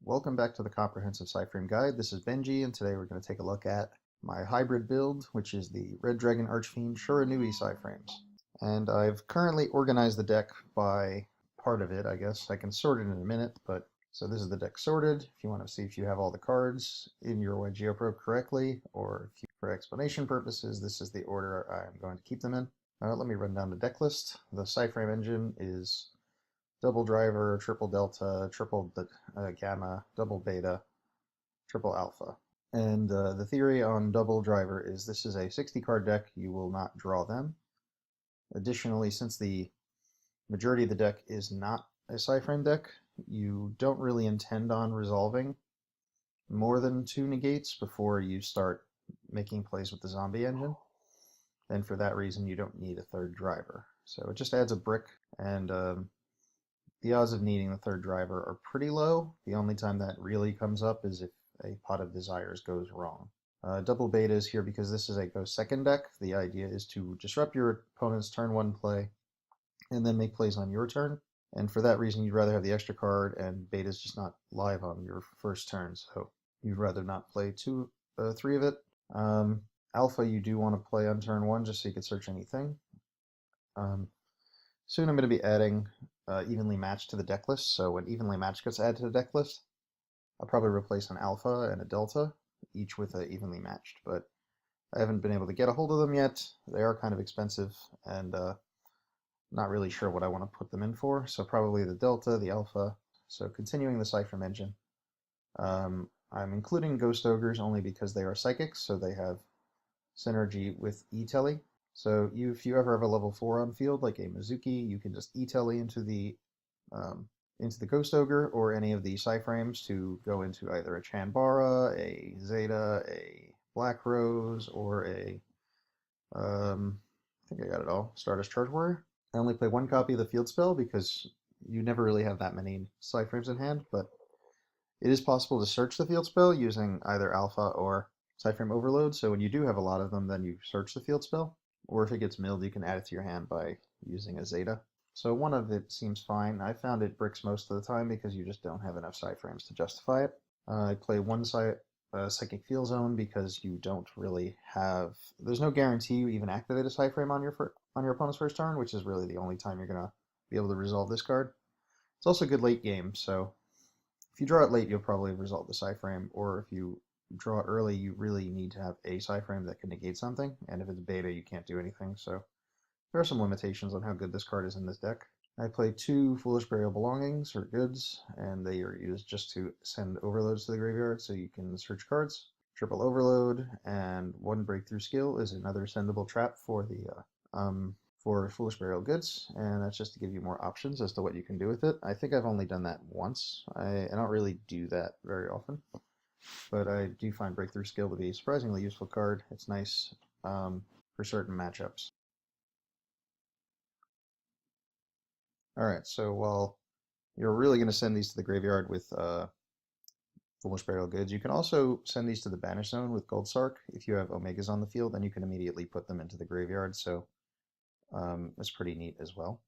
welcome back to the Comprehensive Psy-Frame Guide. This is Benji, and today we're going to take a look at my hybrid build, which is the Red Dragon Archfiend Shiranui Psy-Frames. And I've currently organized the deck by part of it, I guess. I can sort it in a minute, but so this is the deck sorted. If you want to see if you have all the cards in your YGeoPro correctly, or if you, for explanation purposes, this is the order I'm going to keep them in. Let me run down the deck list. The Psy-Frame engine is double driver, triple delta, triple gamma, double beta, triple alpha. And the theory on double driver is this is a 60 card deck, you will not draw them. Additionally, since the majority of the deck is not a Psy-Frame deck, you don't really intend on resolving more than 2 negates before you start making plays with the zombie engine. And for that reason, you don't need a third driver. So it just adds a brick, and the odds of needing the third driver are pretty low. The only time that really comes up is if a Pot of Desires goes wrong. Double beta is here because this is a go second deck. The idea is to disrupt your opponent's turn 1 play and then make plays on your turn. And for that reason, you'd rather have the extra card, and beta is just not live on your first turn, so you'd rather not play 3 of it. Alpha you do want to play on turn 1 just so you can search anything. Soon I'm going to be adding evenly matched to the deck list, so when evenly matched gets added to the deck list, I'll probably replace an alpha and a delta, each with a evenly matched, but I haven't been able to get a hold of them yet. They are kind of expensive, and not really sure what I want to put them in for, so probably the delta, the alpha. So continuing the Psy-Frame engine, I'm including Ghost Ogres only because they are psychics, so they have synergy with E-Telly. So if you ever have a level 4 on field, like a Mizuki, you can just E-Telly into the Ghost Ogre or any of the Psy-Frames to go into either a Chanbara, a Zeta, a Black Rose, or a I think I got it all, Stardust Charge Warrior. I only play 1 copy of the field spell because you never really have that many Psy-Frames in hand, but it is possible to search the field spell using either Alpha or Psy-Frame Overload, so when you do have a lot of them, then you search the field spell, or if it gets milled, you can add it to your hand by using a Zeta. So one of it seems fine. I found it bricks most of the time because you just don't have enough Psy-Frames to justify it. I play 1 Psychic Field Zone because you don't really have... There's no guarantee you even activate a Psy-Frame on your opponent's first turn, which is really the only time you're going to be able to resolve this card. It's also good late game, so if you draw it late, you'll probably resolve the Psy-Frame, or if you draw it early, you really need to have a Psy-Frame that can negate something, and if it's beta, you can't do anything, so there are some limitations on how good this card is in this deck. I play 2 Foolish Burial Belongings, or goods, and they are used just to send overloads to the graveyard so you can search cards. Triple Overload, and 1 Breakthrough Skill is another sendable trap for the for Foolish Burial Goods, and that's just to give you more options as to what you can do with it. I think I've only done that once. I don't really do that very often, but I do find Breakthrough Skill to be a surprisingly useful card. It's nice for certain matchups. Alright, so while you're really going to send these to the graveyard with Foolish Burial Goods, you can also send these to the Banish Zone with Gold Sark. If you have Omegas on the field, then you can immediately put them into the graveyard, so it's pretty neat as well.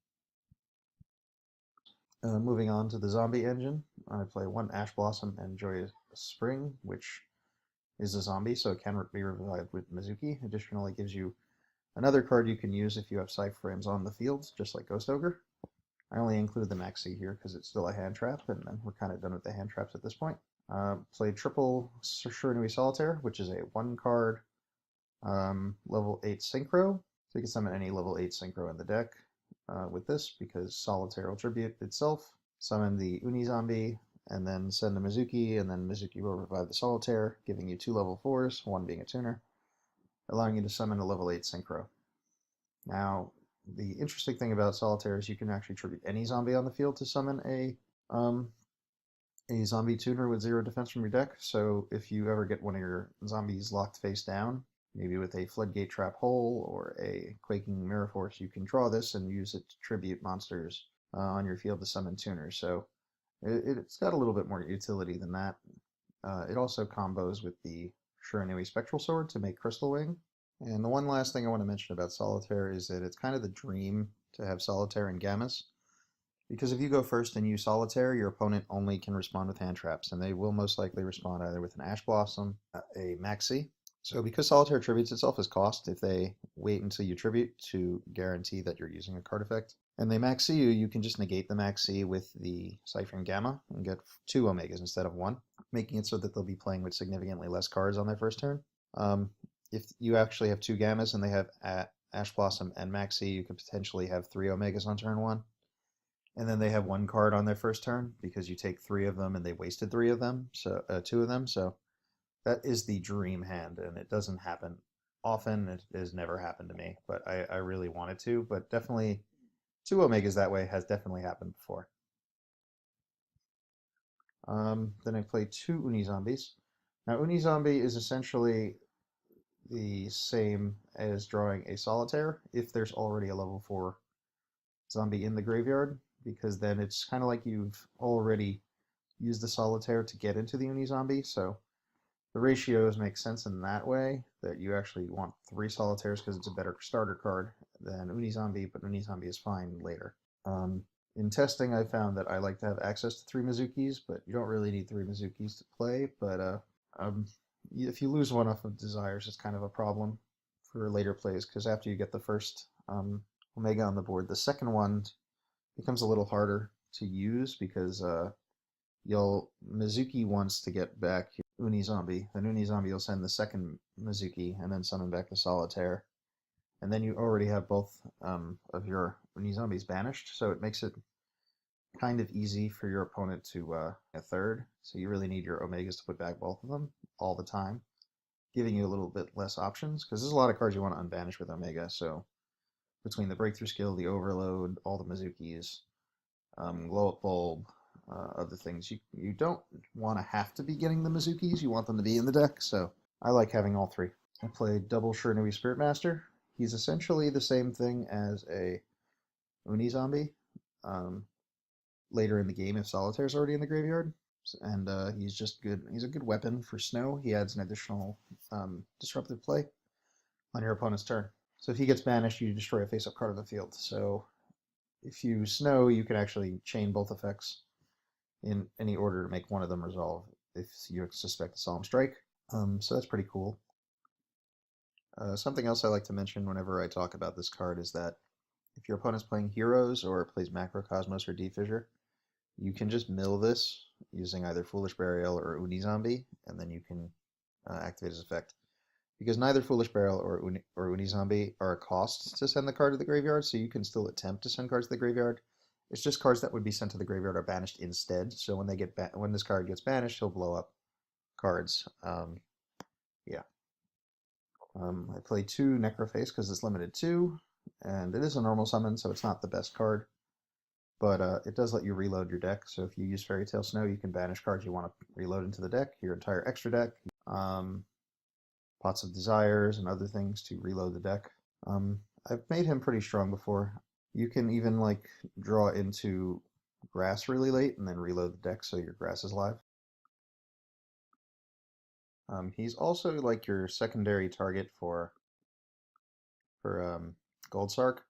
Moving on to the zombie engine, I play 1 Ash Blossom and Joyous Spring, which is a zombie, so it can be revived with Mizuki. Additionally, it gives you another card you can use if you have Psy-Frames on the field, just like Ghost Ogre. I only include the Maxi here because it's still a hand trap, and then we're kind of done with the hand traps at this point. Play triple Shiranui Solitaire, which is a 1 card level 8 Synchro. So you can summon any level 8 Synchro in the deck with this, because Solitaire will tribute itself, summon the Uni Zombie, and then send a Mizuki, and then Mizuki will revive the Solitaire, giving you 2 level 4s, 1 being a tuner, allowing you to summon a level 8 Synchro. Now, the interesting thing about Solitaire is you can actually tribute any zombie on the field to summon a zombie tuner with 0 defense from your deck, so if you ever get one of your zombies locked face down, maybe with a Floodgate Trap Hole or a Quaking Mirror Force, you can draw this and use it to tribute monsters on your field to summon tuners. So it's got a little bit more utility than that. It also combos with the Shiranui Spectral Sword to make Crystal Wing. And the one last thing I want to mention about Solitaire is that it's kind of the dream to have Solitaire and Gammas, Because if you go first and use Solitaire, your opponent only can respond with hand traps, and they will most likely respond either with an Ash Blossom, a Maxi. So because Solitaire attributes itself as cost, if they wait until you tribute to guarantee that you're using a card effect, and they Maxi you, you can just negate the Maxi with the Psy-Frame Gamma and get 2 Omegas instead of 1, making it so that they'll be playing with significantly less cards on their first turn. If you actually have 2 Gammas and they have Ash Blossom and Maxi, you could potentially have 3 Omegas on turn 1. And then they have 1 card on their first turn because you take 3 of them and they wasted 3 of them, so 2 of them. So that is the dream hand, and it doesn't happen often. It has never happened to me, but I really wanted to. But definitely 2 Omegas that way has definitely happened before. Then I play 2 Uni Zombies. Now Uni Zombie is essentially the same as drawing a Solitaire if there's already a level 4 zombie in the graveyard, because then it's kind of like you've already used the Solitaire to get into the Uni Zombie, so the ratios make sense in that way, that you actually want 3 Solitaires because it's a better starter card than Uni Zombie, but Uni Zombie is fine later. In testing, I found that I like to have access to 3 Mizukis, but you don't really need 3 Mizukis to play, but if you lose one off of Desires, it's kind of a problem for later plays, because after you get the first Omega on the board, the second one becomes a little harder to use because Mizuki wants to get back Uni Zombie. Then Uni Zombie will send the second Mizuki and then summon back the Solitaire. And then you already have both of your Uni Zombies banished, so it makes it kind of easy for your opponent to a third. So you really need your Omegas to put back both of them all the time, giving you a little bit less options, because there's a lot of cards you want to unbanish with Omega, so between the Breakthrough Skill, the Overload, all the Mizukis, Glow Up Bulb, other things. You don't want to have to be getting the Mizukis, you want them to be in the deck, so I like having all 3. I played double Shiranui Spirit Master. He's essentially the same thing as a Uni Zombie later in the game if Solitaire's already in the graveyard, and he's just good. He's a good weapon for snow. He adds an additional disruptive play on your opponent's turn. So if he gets banished, you destroy a face-up card of the field. So if you snow, you can actually chain both effects in any order to make one of them resolve if you suspect a Solemn Strike. So that's pretty cool. Something else I like to mention whenever I talk about this card is that if your opponent's playing Heroes or plays Macrocosmos or D-Fissure, you can just mill this using either Foolish Burial or Uni Zombie, and then you can activate his effect. Because neither Foolish Burial or Uni Zombie are a cost to send the card to the graveyard, so you can still attempt to send cards to the graveyard. It's just cards that would be sent to the graveyard are banished instead. So when when this card gets banished, he'll blow up cards. Yeah. I played 2 Necroface because it's limited 2, and it is a normal summon, so it's not the best card. But it does let you reload your deck. So if you use Fairy Tale Snow, you can banish cards you want to reload into the deck, your entire extra deck. Pots of Desires and other things to reload the deck. I've made him pretty strong before. You can even like draw into grass really late and then reload the deck so your grass is live. He's also like your secondary target for Gold Sark.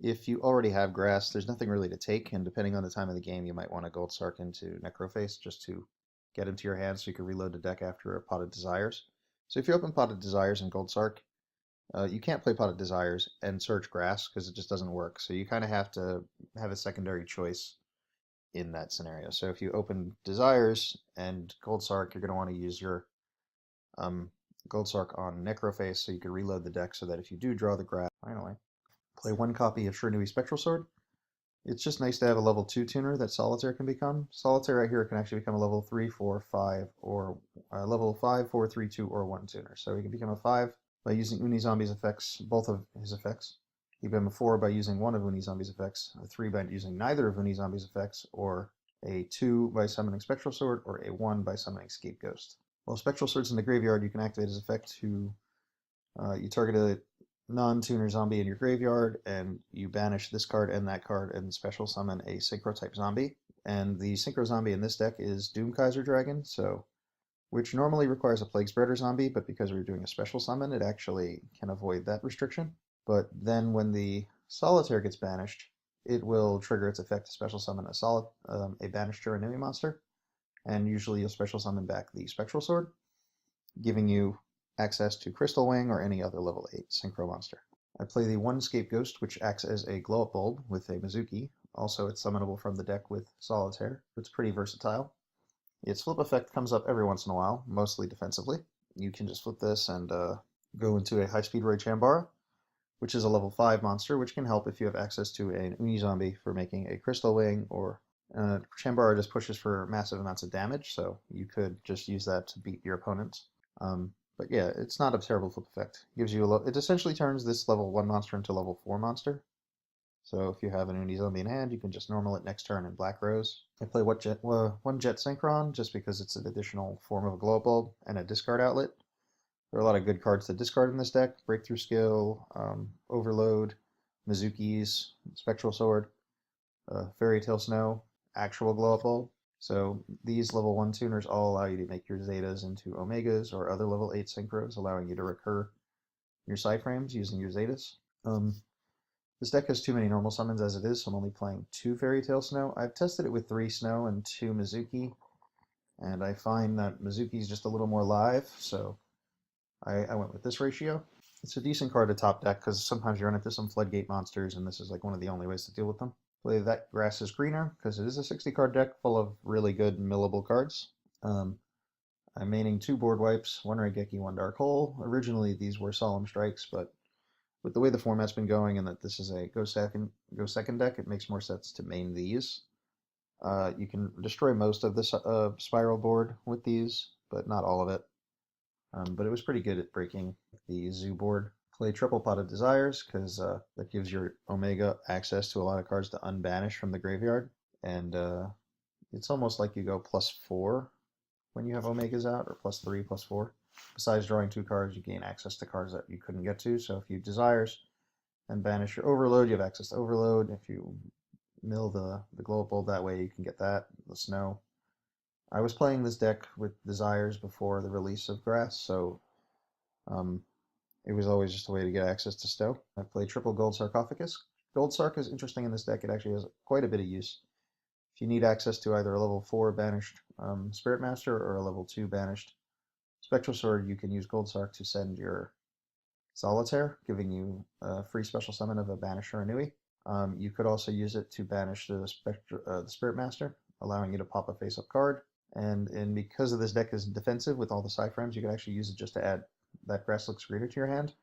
If you already have grass, there's nothing really to take, and depending on the time of the game, you might want to Gold Sark into Necroface just to get into your hand so you can reload the deck after a Pot of Desires. So if you open Pot of Desires and Gold Sark, you can't play Pot of Desires and search grass because it just doesn't work. So you kind of have to have a secondary choice in that scenario. So if you open Desires and Gold Sark, you're going to want to use your Gold Sark on Necroface so you can reload the deck so that if you do draw the grass, finally, play 1 copy of Shiranui Spectral Sword. It's just nice to have a level 2 tuner that Solitaire can become. Solitaire right here can actually become a level 3, 4, 5, or level 5, 4, 3, 2, or 1 tuner. So he can become a 5 by using Uni Zombie's effects, both of his effects. He can become a 4 by using one of Uni Zombie's effects, a 3 by using neither of Uni Zombie's effects, or a 2 by summoning Spectral Sword, or a 1 by summoning Scapegoat. While Spectral Sword's in the graveyard, you can activate his effect to you target a non-tuner zombie in your graveyard, and you banish this card and that card and special summon a Synchro type zombie. And the Synchro zombie in this deck is Doomkaiser Dragon, which normally requires a Plague Spreader zombie, but because we're doing a special summon, it actually can avoid that restriction. But then when the Solitaire gets banished, it will trigger its effect to special summon a banished Shiranui monster, and usually you'll special summon back the Spectral Sword, giving you access to Crystal Wing or any other level 8 synchro monster. I play the One Escape Ghost, which acts as a glow-up bulb with a Mizuki. Also, it's summonable from the deck with Solitaire. It's pretty versatile. Its flip effect comes up every once in a while, mostly defensively. You can just flip this and go into a high-speed Roy Chambara, which is a level 5 monster, which can help if you have access to an Uni Zombie for making a Crystal Wing, or Chambara just pushes for massive amounts of damage, so you could just use that to beat your opponent. But yeah, it's not a terrible flip effect. It essentially turns this level 1 monster into level 4 monster. So if you have an Uni Zombie in hand, you can just normal it next turn in Black Rose. I play one Jet Synchron just because it's an additional form of a glow bulb and a discard outlet. There are a lot of good cards to discard in this deck: Breakthrough Skill, Overload, Mizuki's, Spectral Sword, Fairy Tale Snow, actual glow bulb. So these level 1 tuners all allow you to make your Zetas into Omegas or other level 8 Synchros, allowing you to recur your Psy-Frames using your Zetas. This deck has too many normal summons as it is, so I'm only playing 2 Fairy Tale Snow. I've tested it with 3 Snow and 2 Mizuki, and I find that Mizuki is just a little more live, so I went with this ratio. It's a decent card to top deck because sometimes you run into some Floodgate monsters, and this is like one of the only ways to deal with them. Play that Grass is Greener because it is a 60 card deck full of really good millable cards. I'm maining 2 board wipes, 1 Raigeki, 1 Dark Hole. Originally these were Solemn Strikes, but with the way the format's been going and that this is a go second deck, it makes more sense to main these. You can destroy most of the Spiral board with these, but not all of it. But it was pretty good at breaking the Zoo board. Play Triple Pot of Desires because that gives your Omega access to a lot of cards to unbanish from the graveyard, and it's almost like you go +4 when you have Omegas out, or +3, +4. Besides drawing 2 cards, you gain access to cards that you couldn't get to. So if you Desires and banish your Overload, you have access to Overload. If you mill the glow bulb that way, you can get that, the Snow. I was playing this deck with Desires before the release of Grass, so it was always just a way to get access to Stow. I played triple Gold Sarcophagus. Gold Sarc is interesting in this deck. It actually has quite a bit of use. If you need access to either a level 4 banished Spirit Master or a level 2 banished Spectral Sword, you can use Gold Sarc to send your Solitaire, giving you a free special summon of a banished Shiranui. You could also use it to banish the Spirit Master, allowing you to pop a face-up card. And because of this deck is defensive with all the Psy-Frames, you can actually use it just to add that Grass Looks Greener to your hand.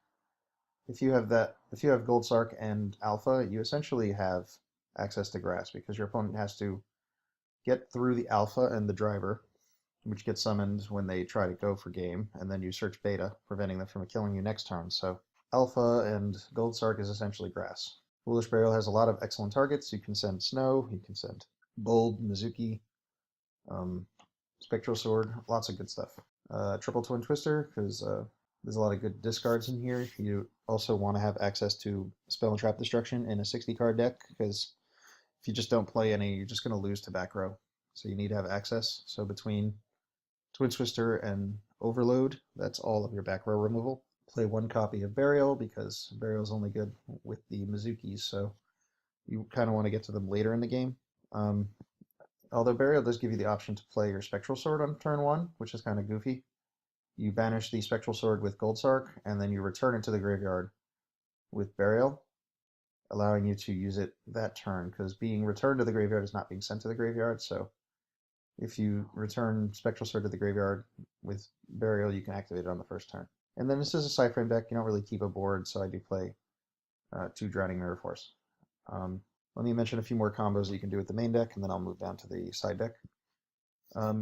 If you have Gold Sarc and Alpha, you essentially have access to Grass because your opponent has to get through the Alpha and the Driver, which gets summoned when they try to go for game, and then you search Beta, preventing them from killing you next turn. So Alpha and Gold Sarc is essentially Grass. Foolish Burial has a lot of excellent targets. You can send Snow, you can send Bulb, Mizuki, Spectral Sword, lots of good stuff. Triple Twin Twister, because there's a lot of good discards in here. You also want to have access to Spell and Trap Destruction in a 60 card deck, because if you just don't play any, you're just going to lose to back row. So you need to have access. So between Twin Twister and Overload, that's all of your back row removal. Play 1 copy of Burial because Burial is only good with the Mizukis, so you kind of want to get to them later in the game. Although Burial does give you the option to play your Spectral Sword on turn 1, which is kind of goofy. You banish the Spectral Sword with Gold Sarc, and then you return it to the graveyard with Burial, allowing you to use it that turn, because being returned to the graveyard is not being sent to the graveyard, so if you return Spectral Sword to the graveyard with Burial, you can activate it on the first turn. And then this is a Psy-Frame deck. You don't really keep a board, so I do play 2 Drowning Mirror Force. Let me mention a few more combos that you can do with the main deck, and then I'll move down to the side deck.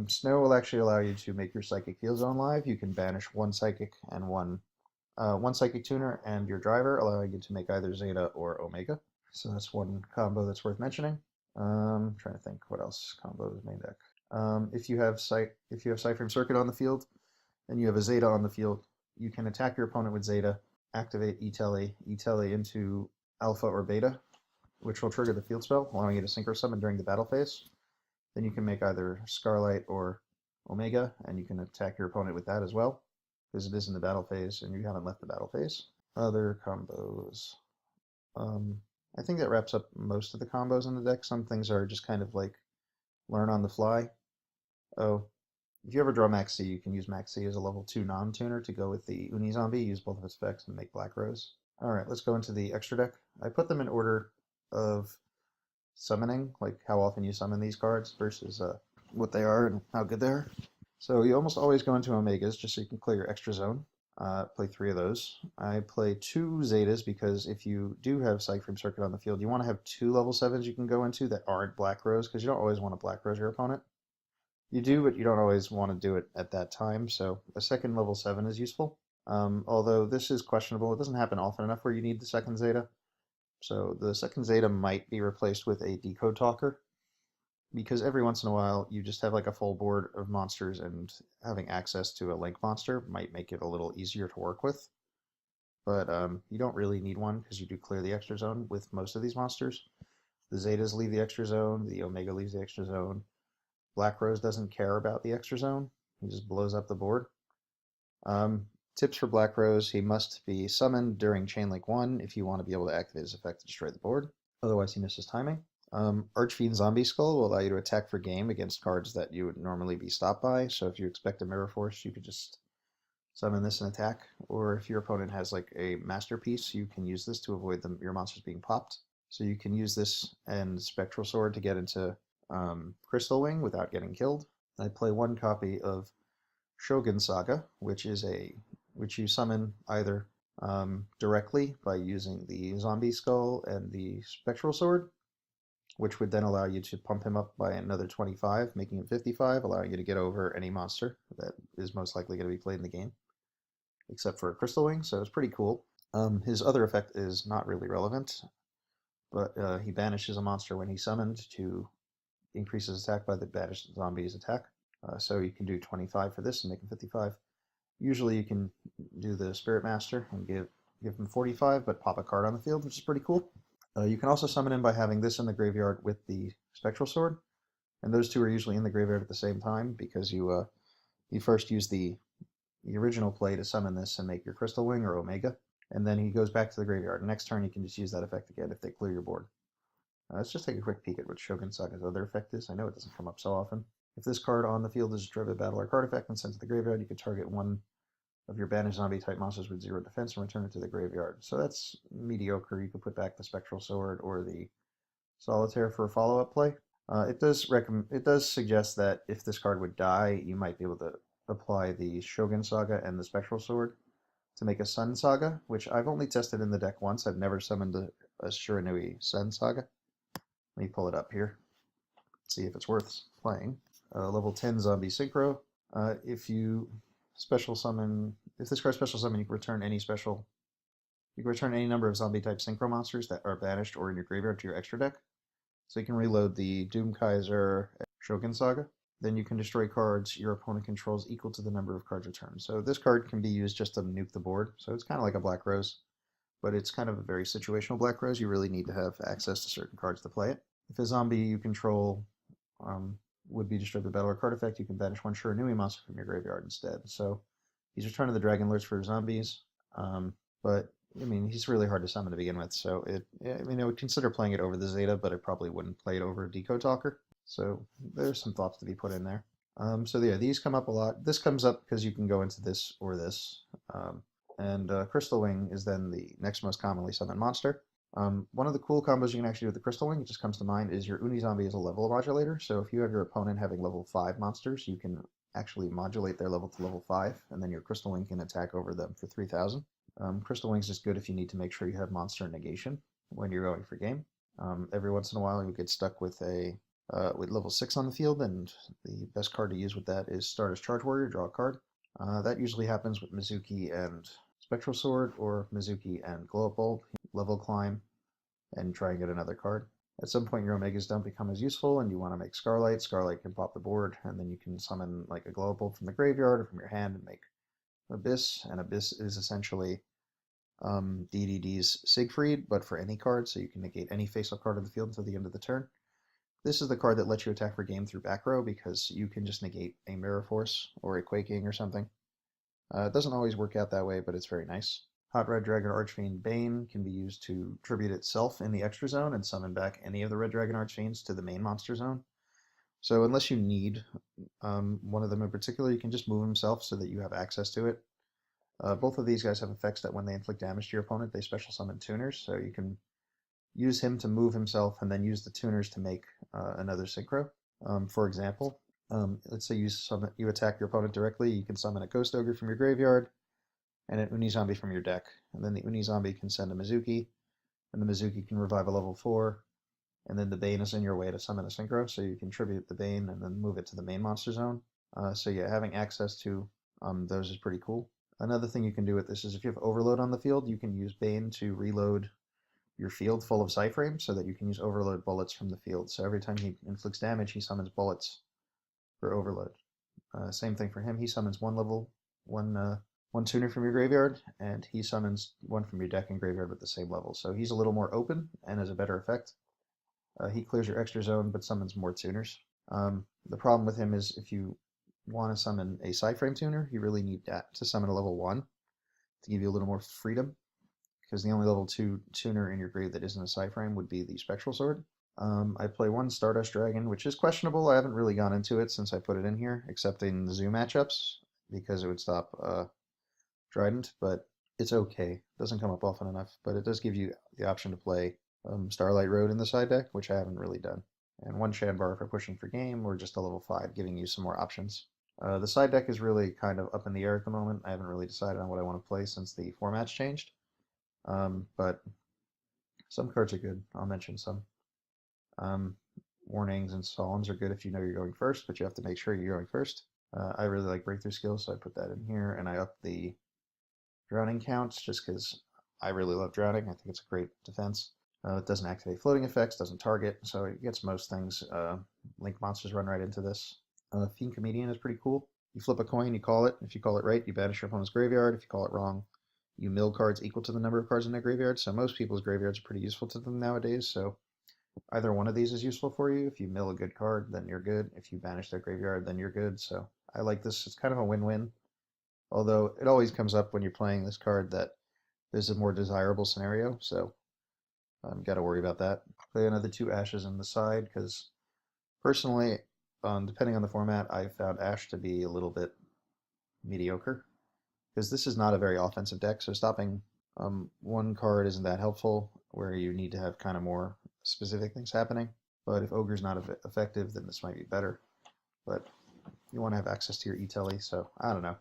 Snow will actually allow you to make your Psychic Field Zone live. You can banish 1 Psychic and 1 Psychic Tuner and your Driver, allowing you to make either Zeta or Omega. So that's one combo that's worth mentioning. Trying to think what else combos main deck. If you have Psy-Frame Circuit on the field and you have a Zeta on the field, you can attack your opponent with Zeta, activate E-Tele into Alpha or Beta, which will trigger the field spell, allowing you to Synchro Summon during the battle phase. Then you can make either Scarlight or Omega, and you can attack your opponent with that as well, because it is in the battle phase, and you haven't left the battle phase. Other combos. I think that wraps up most of the combos in the deck. Some things are just kind of like learn on the fly. Oh, if you ever draw Max C, you can use Max C as a level 2 non-tuner to go with the Uni Zombie, use both of its effects, and make Black Rose. Alright, let's go into the extra deck. I put them in order of summoning, like how often you summon these cards versus what they are and how good they are. So you almost always go into Omegas just so you can clear your extra zone. Play 3 of those. I play 2 Zetas because if you do have Psy-Frame Circuit on the field, you want to have 2 level 7s you can go into that aren't Black Rose because you don't always want to Black Rose your opponent. You do, but you don't always want to do it at that time, so a second level 7 is useful. Although this is questionable, it doesn't happen often enough where you need the second Zeta. So the second Zeta might be replaced with a Decode Talker, because every once in a while you just have like a full board of monsters and having access to a Link monster might make it a little easier to work with. But you don't really need one because you do clear the extra zone with most of these monsters. The Zetas leave the extra zone, the Omega leaves the extra zone. Black Rose doesn't care about the extra zone, he just blows up the board. Tips for Black Rose, he must be summoned during Chain Link 1 if you want to be able to activate his effect to destroy the board. Otherwise he misses timing. Archfiend Zombie Skull will allow you to attack for game against cards that you would normally be stopped by, so if you expect a Mirror Force, you could just summon this and attack, or if your opponent has like a Masterpiece, you can use this to avoid your monsters being popped. So you can use this and Spectral Sword to get into Crystal Wing without getting killed. I play 1 copy of Shogun Saga, which you summon either directly by using the Zombie Skull and the Spectral Sword, which would then allow you to pump him up by another 25, making him 55, allowing you to get over any monster that is most likely going to be played in the game, except for Crystal Wing, so it's pretty cool. His other effect is not really relevant, but he banishes a monster when he's summoned to increase his attack by the banished zombie's attack. So you can do 25 for this and make him 55. Usually you can do the Spirit Master and give him 45, but pop a card on the field, which is pretty cool. You can also summon him by having this in the graveyard with the Spectral Sword, and those two are usually in the graveyard at the same time because you first use the original play to summon this and make your Crystal Wing or Omega, and then he goes back to the graveyard. Next turn you can just use that effect again if they clear your board. Let's just take a quick peek at what Shogun Saga's other effect is. I know it doesn't come up so often. If this card on the field is destroyed by battle or card effect and sent to the graveyard, you can target one of your banished zombie type monsters with 0 defense and return it to the graveyard. So that's mediocre. You could put back the Spectral Sword or the Solitaire for a follow-up play. It does suggest that if this card would die, you might be able to apply the Shogun Saga and the Spectral Sword to make a Sun Saga, which I've only tested in the deck once. I've never summoned a Shiranui Sun Saga. Let me pull it up here, see if it's worth playing. Level 10 Zombie Synchro. If this card special summon, you can return any number of zombie type synchro monsters that are banished or in your graveyard to your extra deck. So you can reload the Doom Kaiser Shogun Saga. Then you can destroy cards your opponent controls equal to the number of cards returned. So this card can be used just to nuke the board. So it's kind of like a Black Rose, but it's kind of a very situational Black Rose. You really need to have access to certain cards to play it. If a zombie you control would be destroyed by battle or card effect, you can banish 1 Shiranui monster from your graveyard instead. So he's Return of the Dragon Lords for zombies, but I mean he's really hard to summon to begin with. So I would consider playing it over the Zeta, but I probably wouldn't play it over a Decode Talker. So there's some thoughts to be put in there. So yeah, these come up a lot. This comes up because you can go into this or this. Crystal Wing is then the next most commonly summoned monster. One of the cool combos you can actually do with the Crystal Wing, it just comes to mind, is your Uni Zombie is a level modulator. So if you have your opponent having level 5 monsters, you can actually modulate their level to level 5, and then your Crystal Wing can attack over them for 3,000. Crystal Wing's just good if you need to make sure you have monster negation when you're going for game. Every once in a while you get stuck with with level 6 on the field, and the best card to use with that is Stardust Charge Warrior, draw a card. That usually happens with Mizuki and Spectral Sword, or Mizuki and Glow Up Bulb. Level climb and try and get another card. At some point your Omegas don't become as useful and you want to make Scarlight. Scarlight can pop the board, and then you can summon like a Glow Up Bulb from the graveyard or from your hand and make Abyss, and Abyss is essentially DDD's Siegfried, but for any card, so you can negate any face-up card on the field until the end of the turn. This is the card that lets you attack for game through back row, because you can just negate a Mirror Force or a Quaking or something. It doesn't always work out that way, but it's very nice. Hot Red Dragon Archfiend Bane can be used to tribute itself in the extra zone and summon back any of the Red Dragon Archfiends to the main monster zone. So unless you need one of them in particular, you can just move himself so that you have access to it. Both of these guys have effects that when they inflict damage to your opponent, they special summon tuners, so you can use him to move himself and then use the tuners to make another synchro. For example, let's say you attack your opponent directly, you can summon a Ghost Ogre from your graveyard and an Uni Zombie from your deck. And then the Uni Zombie can send a Mizuki, and the Mizuki can revive a level 4, and then the Bane is in your way to summon a synchro, so you can tribute the Bane and then move it to the main monster zone. So yeah, having access to those is pretty cool. Another thing you can do with this is if you have overload on the field, you can use Bane to reload your field full of Psy-Frames so that you can use overload bullets from the field. So every time he inflicts damage, he summons bullets for overload. Same thing for him. He summons one tuner from your graveyard, and he summons one from your deck and graveyard with the same level. So he's a little more open and has a better effect. He clears your extra zone but summons more tuners. The problem with him is if you want to summon a Psy-Frame tuner, you really need that to summon a level 1 to give you a little more freedom, because the only level 2 tuner in your grave that isn't a Psy-Frame would be the Spectral Sword. I play one Stardust Dragon, which is questionable. I haven't really gone into it since I put it in here, except in the zoo matchups, because it would stop Trident, but it's okay. It doesn't come up often enough, but it does give you the option to play Starlight Road in the side deck, which I haven't really done. And one Shandbar for pushing for game, or just a level 5, giving you some more options. The side deck is really kind of up in the air at the moment. I haven't really decided on what I want to play since the format's changed. But some cards are good. I'll mention some. Warnings and Solemns are good if you know you're going first, but you have to make sure you're going first. I really like Breakthrough Skills, so I put that in here, and I up the Drowning counts just because I really love Drowning. I think it's a great defense. It doesn't activate floating effects, doesn't target, so it gets most things. Link monsters run right into this. Fiend Comedian is pretty cool. You flip a coin, you call it. If you call it right, you banish your opponent's graveyard. If you call it wrong, you mill cards equal to the number of cards in their graveyard. So most people's graveyards are pretty useful to them nowadays. So either one of these is useful for you. If you mill a good card, then you're good. If you banish their graveyard, then you're good. So I like this. It's kind of a win-win. Although it always comes up when you're playing this card that there's a more desirable scenario. So got to worry about that. Play another 2 Ashes on the side because personally, depending on the format, I found Ash to be a little bit mediocre because this is not a very offensive deck, so stopping one card isn't that helpful, where you need to have kind of more specific things happening. But if Ogre's not effective, then this might be better. But you want to have access to your E-Telly, so I don't know.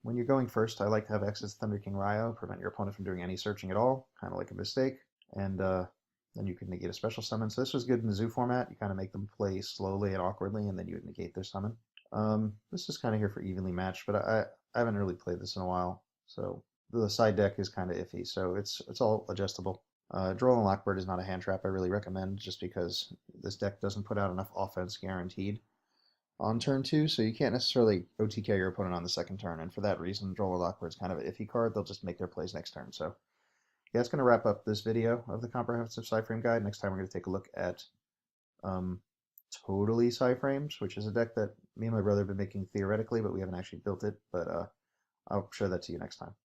When you're going first, I like to have access to Thunder King Ryo, prevent your opponent from doing any searching at all, kind of like a mistake. And then you can negate a special summon. So this was good in the zoo format. You kind of make them play slowly and awkwardly, and then you would negate their summon. This is kind of here for evenly matched, but I haven't really played this in a while. So the side deck is kind of iffy, so it's all adjustable. Droll and Lockbird is not a hand trap I really recommend, just because this deck doesn't put out enough offense guaranteed on turn 2, so you can't necessarily OTK your opponent on the second turn, and for that reason, Droll or Lockbird is kind of an iffy card. They'll just make their plays next turn. So yeah, that's going to wrap up this video of the comprehensive Psy-Frame guide. Next time we're going to take a look at Totally Psy-Frames, which is a deck that me and my brother have been making theoretically, but we haven't actually built it. But I'll show that to you next time.